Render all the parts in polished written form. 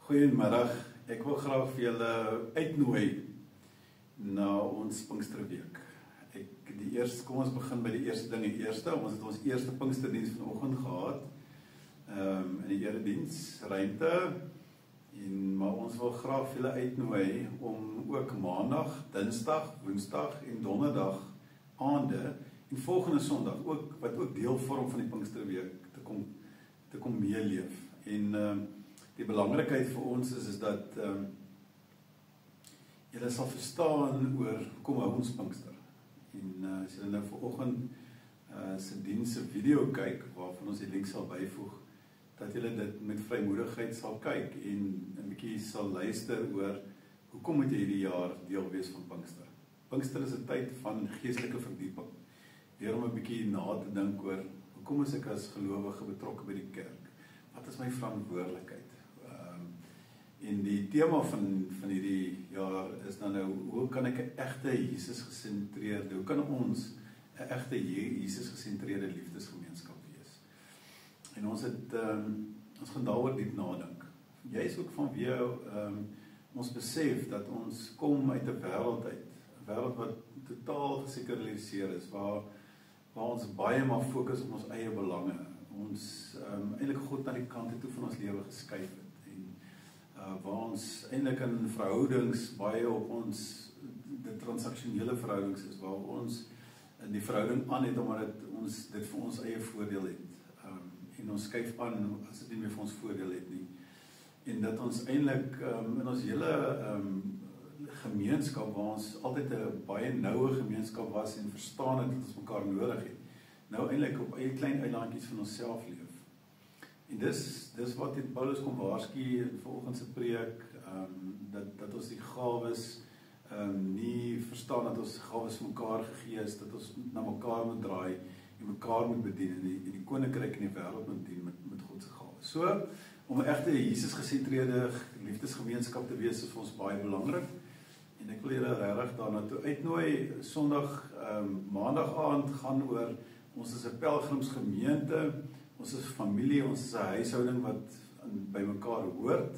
Goeiemiddag, ek wil graag vir julle uitnooi na ons Pinksterweek. Kom ons begin by die eerste ding eerste, ons het ons eerste Pinksterdiens vanoggend gehad in die erediensruimte, maar ons wil graag vir julle uitnooi om ook maandag, dinsdag, woensdag en donderdag aande en volgende Sondag, wat ook deel vorm van die Pinksterweek te kom meeleef. En die belangrikheid vir ons is dat julle sal verstaan oor kom ons Pinkster. En as julle nou vanoggend se diens se video kyk, waarvan ons die link sal byvoeg, dat julle dit met vrymoedigheid sal kyk en 'n bietjie sal luister oor hoekom moet jy hierdie jaar deel wees van Pinkster. Pinkster is 'n tyd van geestelike verdieping. Weer om 'n bietjie na te dink oor hoekom is ek as gelowige betrokke by die kerk? Wat is my verantwoordelikheid? En die tema van hierdie jaar is dan nou, hoe kan ek 'n egte Jesus gesentreerde, hoe kan ons 'n egte Jesus gesentreerde liefdesgemeenskap wees? En ons gaan daaroor diep nadink. Jy is ook vanweë ons besef dat ons kom uit 'n wêreld uit, 'n wêreld wat totaal gesekulariseer is, waar ons baie maar fokus op ons eie belange. Ons eintlik God na die kant toe van ons lewe geskuif het. Waar ons eintlik in verhoudings baie op ons die transaksionele verhoudings is, waar ons in die verhouding aan het omdat dit vir ons eie voordeel het. En ons skuif aan as dit nie meer vir ons voordeel het nie. En dat ons eintlik in ons hele gemeenskap, waar ons altyd 'n baie noue gemeenskap was en verstaan het dat ons mekaar nodig het, nou eintlik op eie klein eilandjies van onsself leef. En dis wat Paulus kom waarsku in vanoggend se preek, dat ons die gawes nie verstaan, dat ons gawes vir mekaar gegee is, dat ons na mekaar moet draai en mekaar moet bedien en die koninkryk in die wêreld moet dien met God se gawes. So, om 'n egte Jesus gesentreerde liefdesgemeenskap te wees is vir ons baie belangrik. En ek wil julle regtig daarna toe uitnooi. Sondag, maandag aand gaan oor ons is 'n pelgrimsgemeente. Ons is familie, ons is 'n huishouding wat by mekaar hoort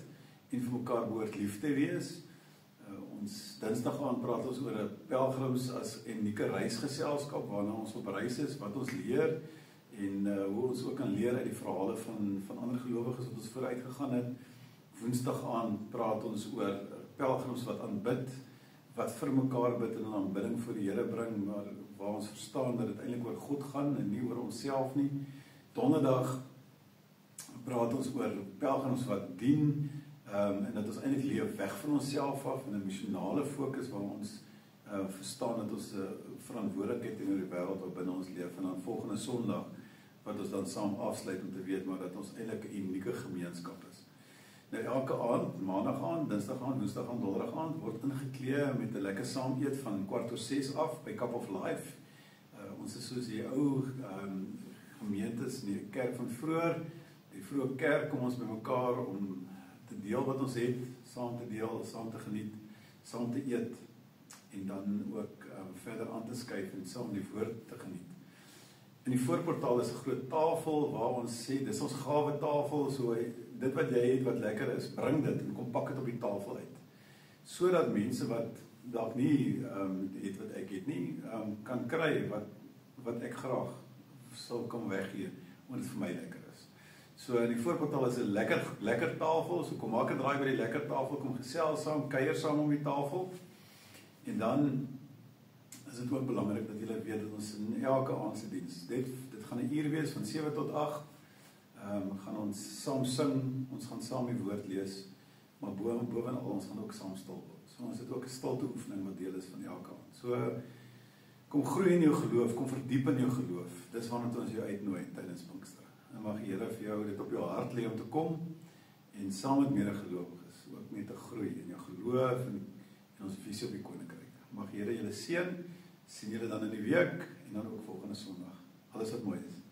en vir mekaar behoort lief te wees. Ons dinsdag aand praat ons oor 'n pelgrims as unieke reisgeselskap waarna ons op reis is, wat ons leer en hoe ons ook kan leer uit die verhale van ander gelowiges wat ons vooruit gegaan het. Woensdag aand praat ons oor pelgrims wat aanbid, wat vir mekaar bid en 'n aanbidding voor die Here bring, maar waar ons verstaan dat dit eintlik oor God gaan en nie oor onsself nie. Donderdag praat ons oor pelgrims wat dien, en dat ons eintlik leef weg van onsself af in 'n missionale fokus waar ons verstaan dat ons verantwoordelikheid teenoor die wêreld wat binne ons leef. En dan volgende Sondag wat ons dan saam afsluit om te weet maar dat ons eintlik 'n unieke gemeenskap is. Nou elke aand, maandag aand, dinsdag aand, woensdag aand, donderdag aand word ingeklee met 'n lekker saam eet van 5:15 af by Cup of Life. Ons is soos die ou gemeentes in die kerk van vroeër, die vroeë kerk, kom ons by mekaar om te deel wat ons het, saam te deel, saam te geniet, saam te eet en dan ook verder aan te skuif en saam die woord te geniet. In die voorportaal is 'n groot tafel waar ons sê, dis ons gawe tafel, so dit wat jy het wat lekker is, bring dit en kom pak dit op die tafel uit. Sodat mense wat dalk nie het wat ek het nie, kan kry wat ek graag sal kom weggee, omdat dit vir my lekker is. So in die voorportaal is 'n lekker tafel, so kom maak 'n draai by die lekker tafel, kom gesels saam, kuier saam om die tafel. En dan is dit ook belangrik dat julle weet dat ons in elke aand se diens, dit gaan 'n uur wees van 7 tot 8, gaan ons saam sing, ons gaan saam die woord lees, maar bovenal ons gaan ook saam stil word. So ons het ook 'n stilte oefening wat deel is van elke aand. So kom groei in jou geloof, kom verdiep in jou geloof. Dis waarna ons jou uitnooi tydens Pinkster. En mag die Here vir jou dit op jou hart lê om te kom en saam met medegelowiges ook mee te groei in jou geloof en ons visie op die koninkryk. Mag die Here julle seën. Sien julle dan in die week en dan ook volgende Sondag. Alles wat mooi is.